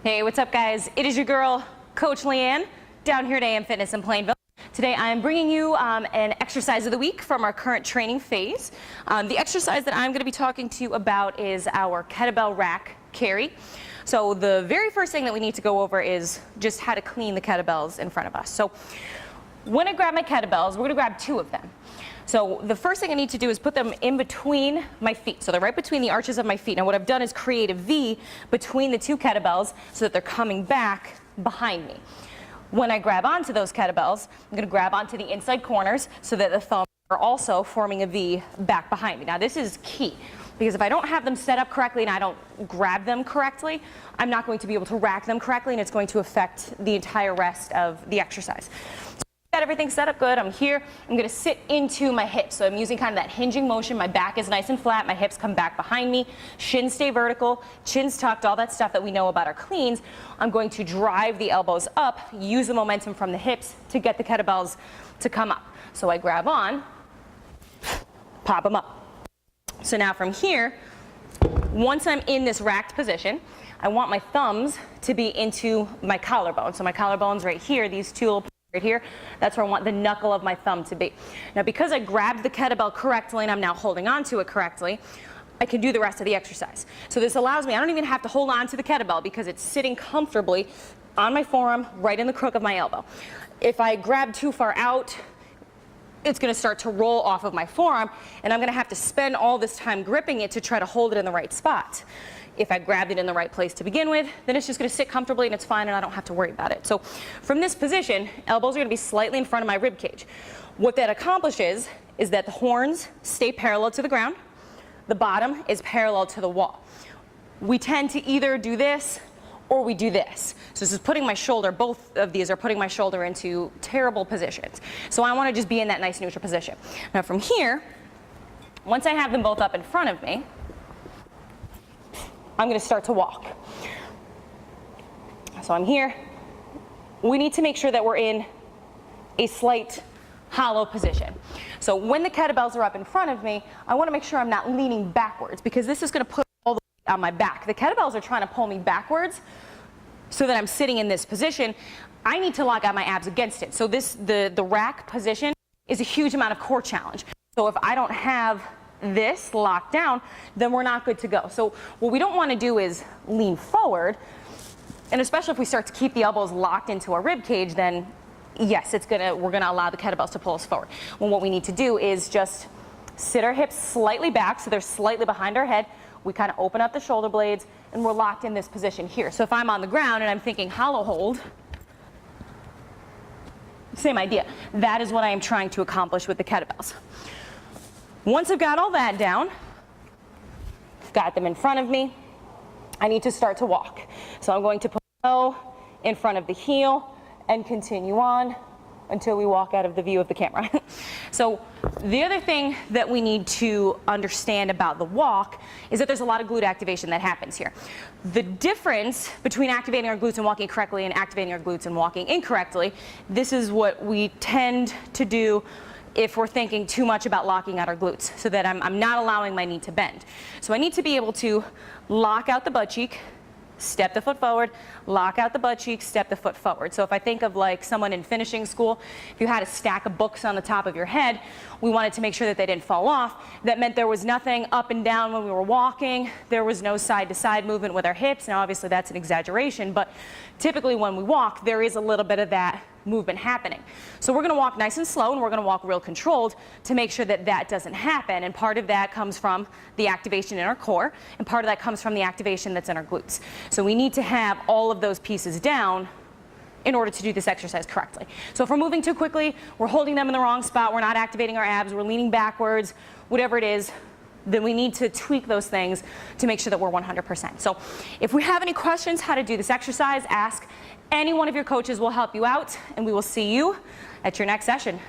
Hey, what's up guys? It is your girl, Coach LeighAnn, down here at AM Fitness in Plainville. Today I am bringing you an exercise of the week from our current training phase. The exercise that I'm going to be talking to you about is our kettlebell rack carry. So the very first thing that we need to go over is just how to clean the kettlebells in front of us. So when I grab my kettlebells, we're going to grab two of them. So the first thing I need to do is put them in between my feet. So they're right between the arches of my feet. Now what I've done is create a V between the two kettlebells so that they're coming back behind me. When I grab onto those kettlebells, I'm going to grab onto the inside corners so that the thumbs are also forming a V back behind me. Now this is key, because if I don't have them set up correctly and I don't grab them correctly, I'm not going to be able to rack them correctly, and it's going to affect the entire rest of the exercise. Got everything set up good. I'm here. I'm going to sit into my hips. So I'm using kind of that hinging motion. My back is nice and flat. My hips come back behind me. Shins stay vertical. Chin's tucked. All that stuff that we know about our cleans. I'm going to drive the elbows up, use the momentum from the hips to get the kettlebells to come up. So I grab on, pop them up. So now from here, once I'm in this racked position, I want my thumbs to be into my collarbone. So my collarbone's right here. These two little right here, that's where I want the knuckle of my thumb to be. Now because I grabbed the kettlebell correctly and I'm now holding on to it correctly, I can do the rest of the exercise. So this allows me, I don't even have to hold on to the kettlebell because it's sitting comfortably on my forearm, right in the crook of my elbow. If I grab too far out, it's going to start to roll off of my forearm, and I'm going to have to spend all this time gripping it to try to hold it in the right spot. If I grabbed it in the right place to begin with, then it's just going to sit comfortably and it's fine, and I don't have to worry about it. So from this position, elbows are going to be slightly in front of my rib cage. What that accomplishes is that the horns stay parallel to the ground, the bottom is parallel to the wall. We tend to either do this or we do this. So this is putting my shoulder, both of these are putting my shoulder into terrible positions. So I want to just be in that nice neutral position. Now from here, once I have them both up in front of me, I'm going to start to walk. So I'm here. We need to make sure that we're in a slight hollow position. So when the kettlebells are up in front of me, I want to make sure I'm not leaning backwards, because this is going to put all the weight on my back. The kettlebells are trying to pull me backwards so that I'm sitting in this position. I need to lock out my abs against it. So the rack position is a huge amount of core challenge. So if I don't have this locked down, then we're not good to go. So what we don't want to do is lean forward, and especially if we start to keep the elbows locked into our rib cage, then yes, we're gonna allow the kettlebells to pull us forward. Well, what we need to do is just sit our hips slightly back so they're slightly behind our head. We kind of open up the shoulder blades and we're locked in this position here. So if I'm on the ground and I'm thinking hollow hold, same idea. That is what I am trying to accomplish with the kettlebells. Once I've got all that down, I've got them in front of me, I need to start to walk. So I'm going to put the toe in front of the heel and continue on until we walk out of the view of the camera. So the other thing that we need to understand about the walk is that there's a lot of glute activation that happens here. The difference between activating our glutes and walking correctly and activating our glutes and walking incorrectly, this is what we tend to do if we're thinking too much about locking out our glutes, so that I'm not allowing my knee to bend. So I need to be able to lock out the butt cheek, step the foot forward, lock out the butt cheek, step the foot forward. So if I think of like someone in finishing school, if you had a stack of books on the top of your head, we wanted to make sure that they didn't fall off. That meant there was nothing up and down when we were walking. There was no side to side movement with our hips. Now obviously that's an exaggeration, but typically when we walk, there is a little bit of that movement happening. So we're going to walk nice and slow, and we're going to walk real controlled to make sure that that doesn't happen. And part of that comes from the activation in our core, and part of that comes from the activation that's in our glutes. So we need to have all of those pieces down in order to do this exercise correctly. So if we're moving too quickly, we're holding them in the wrong spot, we're not activating our abs, we're leaning backwards, whatever it is, then we need to tweak those things to make sure that we're 100%. So if we have any questions how to do this exercise, ask. Any one of your coaches will help you out, and we will see you at your next session.